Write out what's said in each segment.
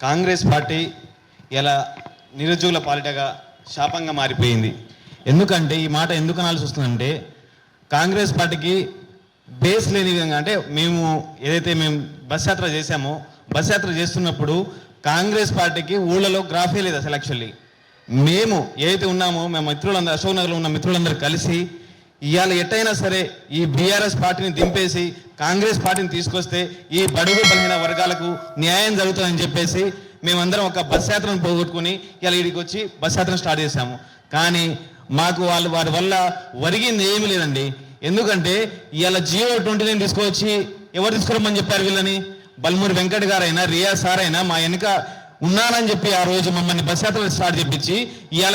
Congress party ఇలా నిరుద్యోగుల పాలిటగా శాపంగా మారిపోయింది. ఎందుకంటే ఈ మాట ఎందుకు అనాల్సి వస్తుందంటే, కాంగ్రెస్ పార్టీకి బేస్ లేని విధంగా, అంటే మేము బస్ యాత్ర చేశామో, బస్ యాత్ర చేస్తున్నప్పుడు కాంగ్రెస్ పార్టీకి ఊళ్ళలో గ్రాఫే లేదు అసలు. యాక్చువల్లీ మేము ఏదైతే ఉన్నామో, మేము మిత్రులందరూ, అశోక్ నగర్లో ఉన్న మిత్రులందరూ కలిసి ఇవాళ ఎట్టయినా సరే ఈ బీఆర్ఎస్ పార్టీని దింపేసి కాంగ్రెస్ పార్టీని తీసుకొస్తే ఈ బడుగు బలహీన వర్గాలకు న్యాయం జరుగుతుందని చెప్పేసి మేమందరం ఒక బస్ యాత్రను పోగొట్టుకుని ఇలా ఇక్కడికి వచ్చి బస్ యాత్రను స్టార్ట్ చేశాము. కానీ మాకు వారి వల్ల ఒరిగింది ఏమీ లేదండి. ఎందుకంటే ఇవాళ GO29 తీసుకొచ్చి ఎవరు తీసుకురమ్మని చెప్పారు వీళ్ళని? బల్మూరి వెంకట్ గారైనా, రియా సార్ అయినా మా వెనుక ఉన్నానని చెప్పి ఆ రోజు మమ్మల్ని బస్ యాత్ర స్టార్ట్ చేపించి ఇవాళ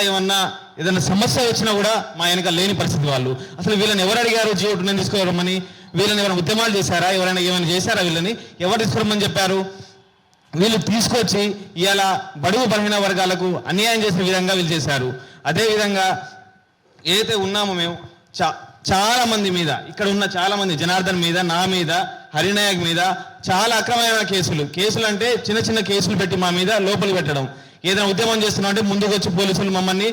ఏదైనా సమస్య వచ్చినా కూడా మా వెనక లేని పరిస్థితి వాళ్ళు. అసలు వీళ్ళని ఎవరు అడిగారు GO29 తీసుకోరమ్మని? వీళ్ళని ఎవరైనా ఉద్యమాలు చేశారా? ఏమైనా చేశారా? వీళ్ళని ఎవరు తీసుకురమ్మని చెప్పారు? వీళ్ళు తీసుకొచ్చి ఇవాళ బడుగు బలహీన వర్గాలకు అన్యాయం చేసిన విధంగా వీళ్ళు చేశారు. అదేవిధంగా ఏదైతే ఉన్నామో మేము చాలా మంది మీద, ఇక్కడ ఉన్న చాలా మంది, జనార్దన్ మీద, నా మీద, హరినాయక్ మీద చాలా అక్రమమైన కేసులు అంటే చిన్న చిన్న కేసులు పెట్టి మా మీద లోపలి పెట్టడం. ఏదైనా ఉద్యమం చేస్తున్నాం అంటే ముందుకు వచ్చి పోలీసులు మమ్మల్ని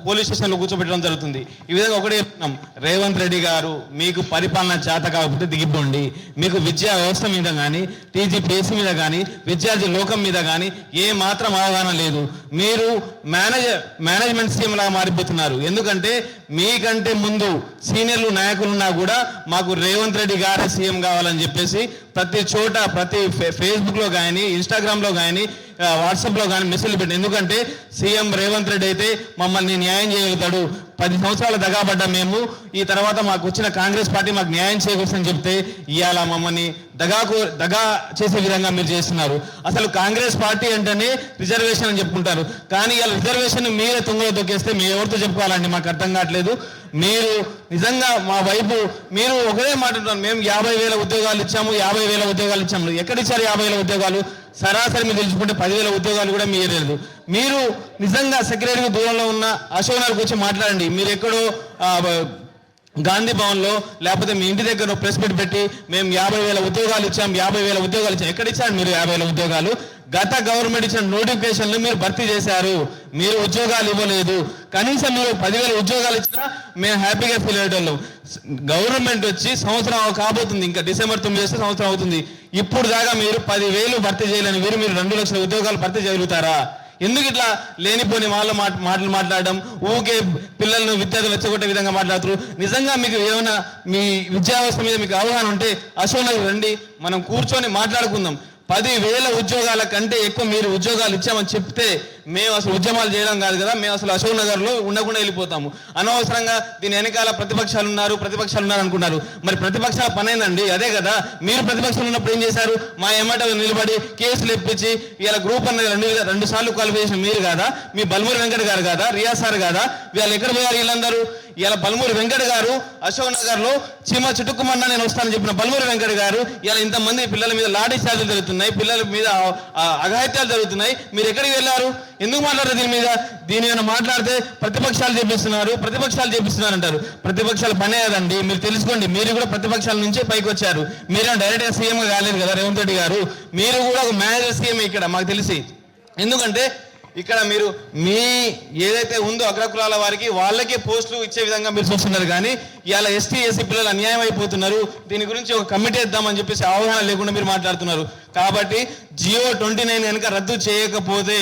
పోలీస్ స్టేషన్లో కూర్చోబెట్టడం జరుగుతుంది. ఈ విధంగా ఒకటే చెప్తున్నాం, రేవంత్ రెడ్డి గారు మీకు పరిపాలన చేత కాకపోతే దిగిపోండి. మీకు విద్యా వ్యవస్థ మీద కానీ, TGPSC మీద కానీ, విద్యార్థి లోకం మీద కానీ ఏ మాత్రం అవగాహన లేదు. మీరు మేనేజ్మెంట్ సీఎం లాగా మారిపోతున్నారు. ఎందుకంటే మీకంటే ముందు సీనియర్లు నాయకులున్నా కూడా మాకు రేవంత్ రెడ్డి గారే సీఎం కావాలని చెప్పేసి ప్రతి చోట, ప్రతి ఫేస్బుక్లో కానీ, ఇన్స్టాగ్రామ్లో కానీ, వాట్సాప్లో కానీ మెసేజ్లు పెట్టి, ఎందుకంటే సీఎం రేవంత్ రెడ్డి అయితే మమ్మల్ని న్యాయం చేయగలుగుతాడు. 10 సంవత్సరాలు దగాపడ్డా మేము, ఈ తర్వాత మాకు వచ్చిన కాంగ్రెస్ పార్టీ మాకు న్యాయం చేయవచ్చని చెప్తే ఇవాళ మమ్మల్ని దగా చేసే విధంగా మీరు చేస్తున్నారు. అసలు కాంగ్రెస్ పార్టీ అంటేనే రిజర్వేషన్ అని చెప్పుకుంటారు. కానీ ఇవాళ రిజర్వేషన్ మీరే తుంగలో తొక్కేస్తే మేము ఎవరితో చెప్పుకోవాలండి? మాకు అర్థం కావట్లేదు. మీరు నిజంగా మా వైపు మీరు ఒకటే మాట్లాడుతున్నారు, మేము 50,000 ఉద్యోగాలు ఇచ్చాము, 50,000 ఉద్యోగాలు ఇచ్చాము. ఎక్కడిచ్చారు 50,000 ఉద్యోగాలు? సరాసరి మీరు తెలుసుకుంటే 10,000 ఉద్యోగాలు కూడా మీయలేదు. మీరు నిజంగా సెక్రటరీ దూరంలో ఉన్న అశోక్ నగర్కి వచ్చి మాట్లాడండి. మీరు ఎక్కడో గాంధీ భవన్లో లేకపోతే మీ ఇంటి దగ్గర ప్రెస్ మీట్ పెట్టి మేము 50,000 ఉద్యోగాలు ఇచ్చాం, 50,000 ఉద్యోగాలు ఇచ్చాం. ఎక్కడ ఇచ్చారు మీరు 50,000 ఉద్యోగాలు? గత గవర్నమెంట్ ఇచ్చిన నోటిఫికేషన్లు మీరు భర్తీ చేశారు, మీరు ఉద్యోగాలు ఇవ్వలేదు. కనీసం మీరు 10,000 ఉద్యోగాలు ఇచ్చినా మేము హ్యాపీగా ఫీల్ అయ్యేటోళ్ళం. గవర్నమెంట్ వచ్చి సంవత్సరం కాబోతుంది, ఇంకా డిసెంబర్ 9 చేస్తే సంవత్సరం అవుతుంది. ఇప్పుడు దాకా మీరు 10,000 భర్తీ చేయలేని మీరు 2 లక్షల ఉద్యోగాలు భర్తీ చేయగలుగుతారా? ఎందుకు ఇట్లా లేనిపోని మాటలు మాట్లాడడం, ఊకే పిల్లలను విద్యార్థులు రెచ్చగొట్టే విధంగా మాట్లాడుతారు? నిజంగా మీకు ఏమైనా మీ విద్యా వ్యవస్థ మీద మీకు అవగాహన ఉంటే అశోక్ నగర్ రండి, మనం కూర్చొని మాట్లాడుకుందాం. 10,000 ఉద్యోగాల కంటే ఎక్కువ మీరు ఉద్యోగాలు ఇచ్చామని చెప్తే మేము అసలు ఉద్యమాలు చేయడం కాదు కదా, మేము అసలు అశోక్ నగర్లో ఉండకుండా వెళ్ళిపోతాము. అనవసరంగా దీని వెనకాల ప్రతిపక్షాలు ఉన్నారు అనుకుంటారు. మరి ప్రతిపక్షాల పని ఏందండి? అదే కదా. మీరు ప్రతిపక్షాలు ఉన్నప్పుడు ఏం చేశారు? మా ఎమ్మట నిలబడి కేసులు ఎప్పించి ఇలా గ్రూప్ అన్నది 2 సార్లు క్వాలిఫై చేసిన మీరు కాదా? మీ బల్మూరి వెంకట్ గారు కాదా? రియా సార్ కాదా? వీళ్ళు ఎక్కడ పోయారు వీళ్ళందరూ? ఇలా బల్మూరి వెంకట్ గారు అశోక్ నగర్లో చీమ చుట్టుకుమన్నా నేను వస్తానని చెప్పిన బల్మూరి వెంకట్ గారు ఇలా ఇంతమంది పిల్లల మీద లాఠీ చార్జీలు జరుగుతున్నాయి, పిల్లల మీద అఘాయిత్యాలు జరుగుతున్నాయి. మీరు ఎక్కడికి వెళ్ళారు? ఎందుకు మాట్లాడారు దీని మీద? దీని మీద మాట్లాడితే ప్రతిపక్షాలు చేపిస్తున్నారు అంటారు. ప్రతిపక్షాల పనే కదండి, మీరు తెలుసుకోండి. మీరు కూడా ప్రతిపక్షాల నుంచే పైకి వచ్చారు. మీరేమో డైరెక్ట్గా సీఎంగా కాలేదు కదా రేవంత్ రెడ్డి గారు. మీరు కూడా ఒక మేనేజర్ సీఎం ఇక్కడ మాకు తెలిసి. ఎందుకంటే ఇక్కడ మీరు మీ ఏదైతే ఉందో అగ్రకులాల వారికి వాళ్ళకే పోస్టులు ఇచ్చే విధంగా మీరు చూస్తున్నారు. కానీ ఇవాళ ST SC పిల్లలు అన్యాయం అయిపోతున్నారు. దీని గురించి ఒక కమిటీ ఇద్దామని చెప్పేసి అవగాహన లేకుండా మీరు మాట్లాడుతున్నారు. కాబట్టి GO29 కనుక రద్దు చేయకపోతే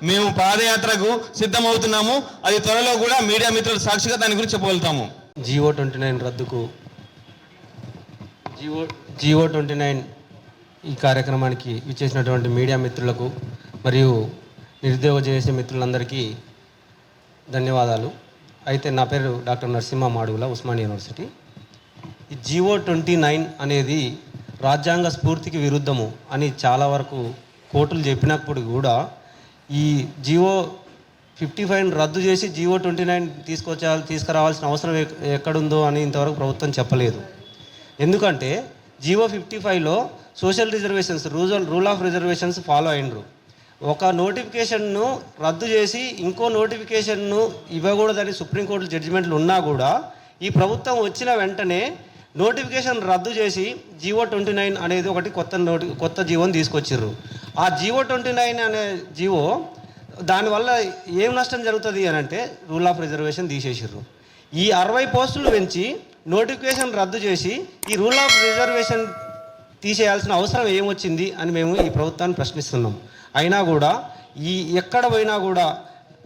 మేము పాదయాత్రకు సిద్ధమవుతున్నాము. అది త్వరలో కూడా మీడియా మిత్రుల సాక్షిగా దాని గురించి చెప్పగలుగుతాము. GO29 రద్దుకు GO29 ఈ కార్యక్రమానికి విచ్చేసినటువంటి మీడియా మిత్రులకు మరియు నిరుద్యోగ చేసే మిత్రులందరికీ ధన్యవాదాలు. అయితే నా పేరు డాక్టర్ నరసింహ మాడుగుల, ఉస్మానియా యూనివర్సిటీ. ఈ GO29 అనేది రాజ్యాంగ స్ఫూర్తికి విరుద్ధము అని చాలా వరకు కోర్టులు చెప్పినప్పుడు కూడా ఈ GO55 రద్దు చేసి GO29 తీసుకురావాల్సిన అవసరం ఎక్కడుందో అని ఇంతవరకు ప్రభుత్వం చెప్పలేదు. ఎందుకంటే జీవో 55లో social reservations rule of reservations follow అయినరు. ఒక నోటిఫికేషన్ను రద్దు చేసి ఇంకో నోటిఫికేషన్ను ఇవ్వకూడదని సుప్రీంకోర్టు జడ్జిమెంట్లు ఉన్నా కూడా ఈ ప్రభుత్వం వచ్చిన వెంటనే నోటిఫికేషన్ రద్దు చేసి జీవో 29 అనేది ఒకటి కొత్త జీవోని తీసుకొచ్చిర్రు. ఆ జీవో 29 అనే జీవో దానివల్ల ఏం నష్టం జరుగుతుంది అని అంటే రూల్ ఆఫ్ రిజర్వేషన్ తీసేసిర్రు. ఈ 60 పోస్టులు పెంచి నోటిఫికేషన్ రద్దు చేసి ఈ రూల్ ఆఫ్ రిజర్వేషన్ తీసేయాల్సిన అవసరం ఏమొచ్చింది అని మేము ఈ ప్రభుత్వాన్ని ప్రశ్నిస్తున్నాం. అయినా కూడా ఎక్కడ పోయినా కూడా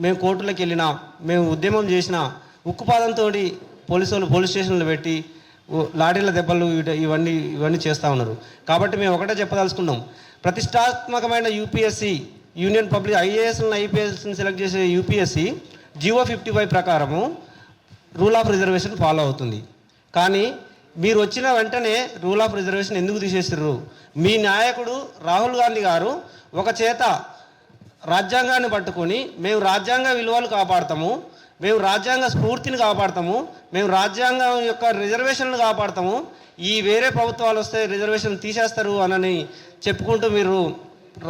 మేము కోర్టులకు వెళ్ళినా, మేము ఉద్యమం చేసినా ఉక్కుపాదంతో పోలీస్ స్టేషన్లు పెట్టి లాఠీల దెబ్బలు ఇవన్నీ చేస్తూ ఉన్నారు. కాబట్టి మేము ఒకటే చెప్పదలుచుకున్నాం, ప్రతిష్టాత్మకమైన యూపీఎస్సీ యూనియన్ పబ్లిక్ ఐఏఎస్లను ఐపీఎస్ని సెలెక్ట్ చేసే యూపీఎస్సీ జీవో 55 ప్రకారము రూల్ ఆఫ్ రిజర్వేషన్ ఫాలో అవుతుంది. కానీ మీరు వచ్చిన వెంటనే రూల్ ఆఫ్ రిజర్వేషన్ ఎందుకు తీసేసిర్రు? మీ నాయకుడు రాహుల్ గాంధీ గారు ఒక చేత రాజ్యాంగాన్ని పట్టుకొని మేము రాజ్యాంగ విలువలు కాపాడతాము, మేము రాజ్యాంగ స్ఫూర్తిని కాపాడతాము, మేము రాజ్యాంగం యొక్క రిజర్వేషన్లు కాపాడతాము, ఈ వేరే ప్రభుత్వాలు వస్తే రిజర్వేషన్ తీసేస్తారు అని చెప్పుకుంటూ మీరు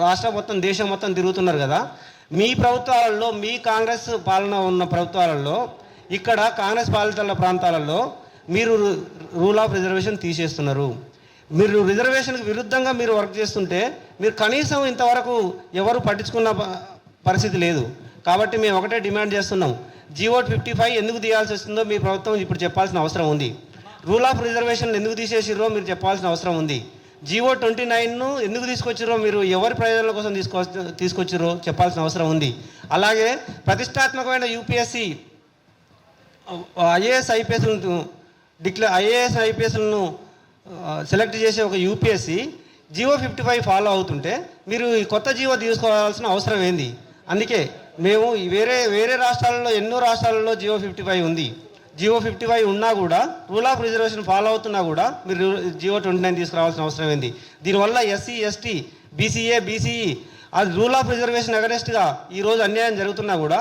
రాష్ట్రం మొత్తం దేశం మొత్తం తిరుగుతున్నారు కదా. మీ ప్రభుత్వాలలో, మీ కాంగ్రెస్ పాలన ఉన్న ప్రభుత్వాలలో, ఇక్కడ కాంగ్రెస్ పాలిత ప్రాంతాలలో మీరు రూల్ ఆఫ్ రిజర్వేషన్ తీసేస్తున్నారు. మీరు రిజర్వేషన్కి విరుద్ధంగా మీరు వర్క్ చేస్తుంటే మీరు కనీసం ఇంతవరకు ఎవరు పట్టించుకున్న పరిస్థితి లేదు. కాబట్టి మేము ఒకటే డిమాండ్ చేస్తున్నాం, జీవో 55 ఎందుకు తీయాల్సి వస్తుందో మీ ప్రభుత్వం ఇప్పుడు చెప్పాల్సిన అవసరం ఉంది. రూల్ ఆఫ్ రిజర్వేషన్ ఎందుకు తీసేసిర్రో మీరు చెప్పాల్సిన అవసరం ఉంది. జీవో 29ను ఎందుకు తీసుకొచ్చిర్రో, మీరు ఎవరి ప్రయోజనాల కోసం తీసుకొచ్చిర్రో చెప్పాల్సిన అవసరం ఉంది. అలాగే ప్రతిష్టాత్మకమైన యూపీఎస్సీ ఐఏఎస్ ఐపీఎస్లను సెలెక్ట్ చేసే ఒక యూపీఎస్సీ జీవో 55 ఫాలో అవుతుంటే మీరు ఈ కొత్త జీవో తీసుకోవాల్సిన అవసరం ఏంది? అందుకే మేము వేరే రాష్ట్రాలలో, ఎన్నో రాష్ట్రాలలో జీవో 55 ఉంది. జీవో 55 ఉన్నా కూడా రూల్ ఆఫ్ రిజర్వేషన్ ఫాలో అవుతున్నా కూడా మీరు జీవో 29 తీసుకురావాల్సిన అవసరం ఏంది? దీనివల్ల ఎస్సీ, ఎస్టీ, బీసీఏ, బీసీఈ అది రూల్ ఆఫ్ రిజర్వేషన్ అగనెస్ట్గా ఈరోజు అన్యాయం జరుగుతున్నా కూడా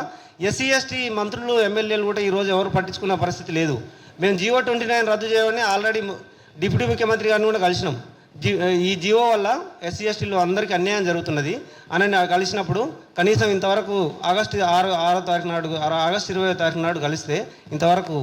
ఎస్సీ, ఎస్టీ మంత్రులు, ఎమ్మెల్యేలు కూడా ఈరోజు ఎవరు పట్టించుకున్న పరిస్థితి లేదు. మేము జీవో 29 రద్దు చేయమని ఆల్రెడీ డిప్యూటీ ముఖ్యమంత్రి గారిని కూడా కలిసినాం. ఈ జీవో వల్ల ఎస్సీ, ఎస్టీలు అందరికీ అన్యాయం జరుగుతున్నది అని కలిసినప్పుడు కనీసం ఇంతవరకు ఆగస్టు 20వ తారీఖు నాడు కలిస్తే ఇంతవరకు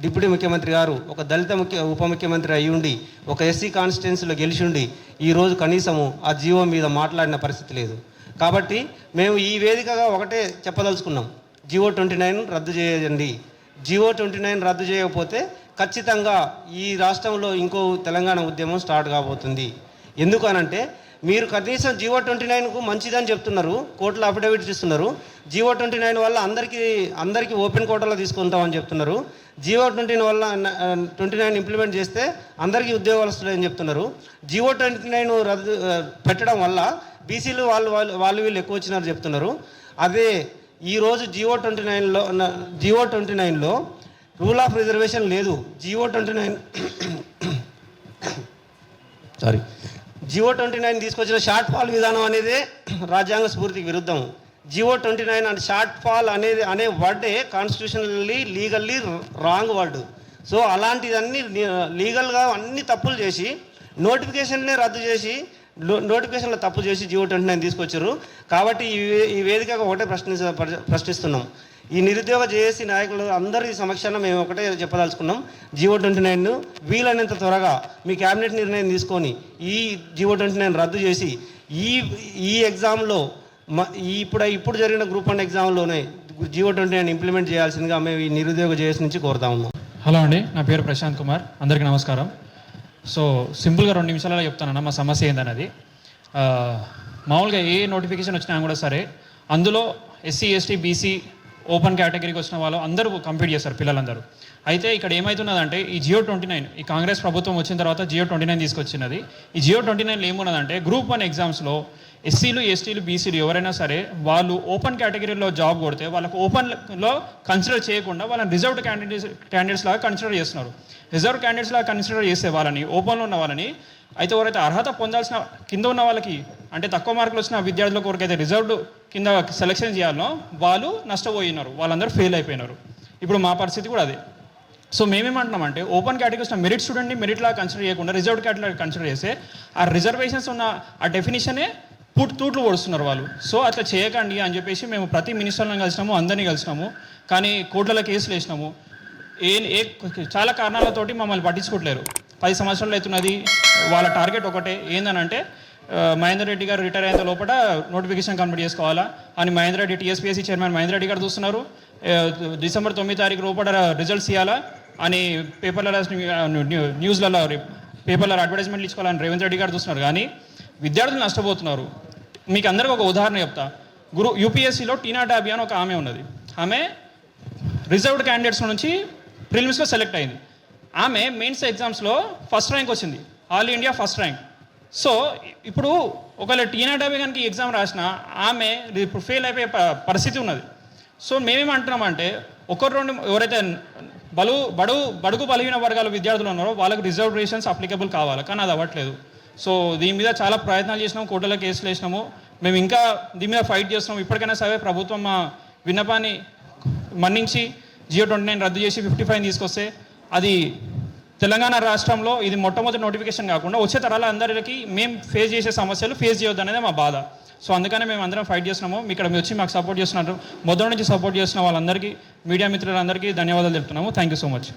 డిప్యూటీ ముఖ్యమంత్రి గారు ఒక దళిత ఉప ముఖ్యమంత్రి అయ్యి ఉండి, ఒక ఎస్సీ కాన్స్టిట్యున్సీలో గెలిచి ఉండి ఈరోజు కనీసము ఆ జీవో మీద మాట్లాడిన పరిస్థితి లేదు. కాబట్టి మేము ఈ వేదికగా ఒకటే చెప్పదలుచుకున్నాం, జీవో 29 రద్దు చేయండి. జీవో 29 రద్దు చేయకపోతే ఖచ్చితంగా ఈ రాష్ట్రంలో ఇంకో తెలంగాణ ఉద్యమం స్టార్ట్ కాబోతుంది. ఎందుకు అనంటే మీరు కనీసం జీవో 29కు మంచిదని చెప్తున్నారు, కోర్టులో అఫిడవిట్స్ ఇస్తున్నారు. జీవో 29 వల్ల అందరికీ ఓపెన్ కోర్టులో తీసుకుంటామని చెప్తున్నారు. జీవో 29 ఇంప్లిమెంట్ చేస్తే అందరికీ ఉద్యోగాలు వస్తున్నాయని చెప్తున్నారు. జీవో 29 రద్దు పెట్టడం వల్ల బీసీలు వాళ్ళు వీళ్ళు ఎక్కువ వచ్చినారు చెప్తున్నారు. అదే ఈరోజు జీవో 29లో రూల్ ఆఫ్ రిజర్వేషన్ లేదు. జీవో 29 తీసుకొచ్చిన షార్ట్ ఫాల్ విధానం అనేది రాజ్యాంగ స్ఫూర్తికి విరుద్ధం. జీవో 29 అండ్ షార్ట్ ఫాల్ అనే వర్డే constitutionally legally wrong word. So అలాంటిదన్నీ లీగల్గా అన్ని తప్పులు చేసి నోటిఫికేషన్నే రద్దు చేసి నోటిఫికేషన్లో తప్పు చేసి జీవో 29 తీసుకొచ్చారు. కాబట్టి ఈ వేదికగా ఒకటే ప్రశ్నిస్తున్నాం, ఈ నిరుద్యోగ జేఏసీ నాయకులు అందరి సమక్షంలో మేము ఒకటే చెప్పదలుచుకున్నాం, జీవో 29 వీలైనంత త్వరగా మీ క్యాబినెట్ నిర్ణయం తీసుకొని ఈ జీవో 29 రద్దు చేసి ఈ ఎగ్జామ్లో ఇప్పుడు జరిగిన గ్రూప్ 1 ఎగ్జామ్లోనే జీవో 29 ఇంప్లిమెంట్ చేయాల్సిందిగా మేము ఈ నిరుద్యోగ జేఏసీ నుంచి కోరుతా ఉన్నాం. హలో అండి, నా పేరు ప్రశాంత్ కుమార్. అందరికీ నమస్కారం. సో సింపుల్గా 2 నిమిషాలలో చెప్తానన్న మా సమస్య ఏందన్నది. మామూలుగా ఏ నోటిఫికేషన్ వచ్చినా కూడా సరే అందులో ఎస్సీ, ఎస్టీ, బీసీ ఓపెన్ కేటగిరీకి వచ్చిన వాళ్ళు అందరూ కంప్లీట్ చేస్తారు పిల్లలందరూ. అయితే ఇక్కడ ఏమవుతున్నదంటే ఈ జియో 29 ఈ కాంగ్రెస్ ప్రభుత్వం వచ్చిన తర్వాత జియో 29 తీసుకొచ్చినది. ఈ జియో 29లో ఏమున్నదంటే గ్రూప్ 1 ఎగ్జామ్స్లో ఎస్సీలు, ఎస్టీలు, బీసీలు ఎవరైనా సరే వాళ్ళు ఓపెన్ కేటగిరీలో జాబ్ కొడితే వాళ్ళకు ఓపెన్లో కన్సిడర్ చేయకుండా వాళ్ళని రిజర్వ్డ్ క్యాండిడేట్స్ లాగా కన్సిడర్ చేస్తున్నారు. రిజర్వ్ క్యాండిడేట్స్ లాగా కన్సిడర్ చేసే వాళ్ళని, ఓపెన్లో ఉన్న వాళ్ళని, అయితే ఎవరైతే అర్హత పొందాల్సిన కింద ఉన్న వాళ్ళకి అంటే తక్కువ మార్కులు వచ్చిన విద్యార్థులకు ఎవరికైతే రిజర్వ్డ్ కింద సెలెక్షన్ చేయాలనో వాళ్ళు నష్టపోయినారు, వాళ్ళందరూ ఫెయిల్ అయిపోయినారు. ఇప్పుడు మా పరిస్థితి కూడా అదే. సో మేమేమంటున్నామంటే ఓపెన్ కేటగిరీస్ మెరిట్ స్టూడెంట్ని మెరిట్లా కన్సిడర్ చేయకుండా రిజర్వ్డ్ కేటగిరీ కన్సిడర్ చేస్తే ఆ రిజర్వేషన్స్ ఉన్న ఆ డెఫినేషనే తూట్లు పొడుస్తున్నారు వాళ్ళు. సో అట్లా చేయకండి అని చెప్పేసి మేము ప్రతి మినిస్టర్లను కలిసినాము, అందరినీ కలిసినాము, కానీ కోర్టుల కేసులు వేసినాము. చాలా కారణాలతోటి మమ్మల్ని పట్టించుకోవట్లేరు. 10 సంవత్సరాలు అవుతున్నది. వాళ్ళ టార్గెట్ ఒకటే ఏందనంటే మహేందర్ రెడ్డి గారు రిటైర్ అయిన లోపల నోటిఫికేషన్ కంప్లీట్ చేసుకోవాలా అని మహేందర్ రెడ్డి టీఎస్పీఎస్సీ చైర్మన్ మహేందర్ రెడ్డి గారు చూస్తున్నారు. డిసెంబర్ 9 తారీఖు లోపల రిజల్ట్స్ ఇవ్వాలా అని పేపర్లలో న్యూస్లలో పేపర్లలో అడ్వర్టైజ్మెంట్లు ఇచ్చుకోవాలని రేవంత్ రెడ్డి గారు చూస్తున్నారు. కానీ విద్యార్థులు నష్టపోతున్నారు. మీకు అందరికీ ఒక ఉదాహరణ చెప్తా. యూపీఎస్సీలో టీనా డాబీ అని ఒక ఆమె ఉన్నది. ఆమె రిజర్వ్డ్ క్యాండిడేట్స్ నుంచి ప్రిలిమ్స్లో సెలెక్ట్ అయింది. ఆమె మెయిన్స్ ఎగ్జామ్స్లో ఫస్ట్ ర్యాంక్ వచ్చింది, all India first rank. So ఇప్పుడు ఒకవేళ టీనా డాబీ కనుక ఈ ఎగ్జామ్ రాసినా ఆమె ఇప్పుడు ఫెయిల్ అయిపోయే పరిస్థితి ఉన్నది. సో మేమేమంటున్నామంటే రెండు ఎవరైతే బడుగు బలహీన వర్గాల విద్యార్థులు ఉన్నారో వాళ్ళకి రిజర్వేషన్స్ అప్లికబుల్ కావాలి, కానీ అది అవ్వట్లేదు. సో దీని మీద చాలా ప్రయత్నాలు చేసినాము, కోర్టులో కేసులు వేసినాము. మేము ఇంకా దీని మీద ఫైట్ చేస్తున్నాం. ఇప్పటికైనా సరే ప్రభుత్వం మా విన్నపాన్ని మన్నించి జియో 29 రద్దు చేసి 55 తీసుకొస్తే అది తెలంగాణ రాష్ట్రంలో ఇది మొట్టమొదటి నోటిఫికేషన్ కాకుండా వచ్చే తరాల అందరికీ మేము ఫేస్ చేసే సమస్యలు ఫేస్ చేయొద్దు అనేది మా బాధ. సో అందుకనే మేము అందరం ఫైట్ చేస్తున్నాము. ఇక్కడ మీరు వచ్చి మాకు సపోర్ట్ చేస్తున్నారు. మొదటి నుంచి సపోర్ట్ చేస్తున్న వాళ్ళందరికీ, మీడియా మిత్రులందరికీ ధన్యవాదాలు చెప్తున్నాము. Thank you so much.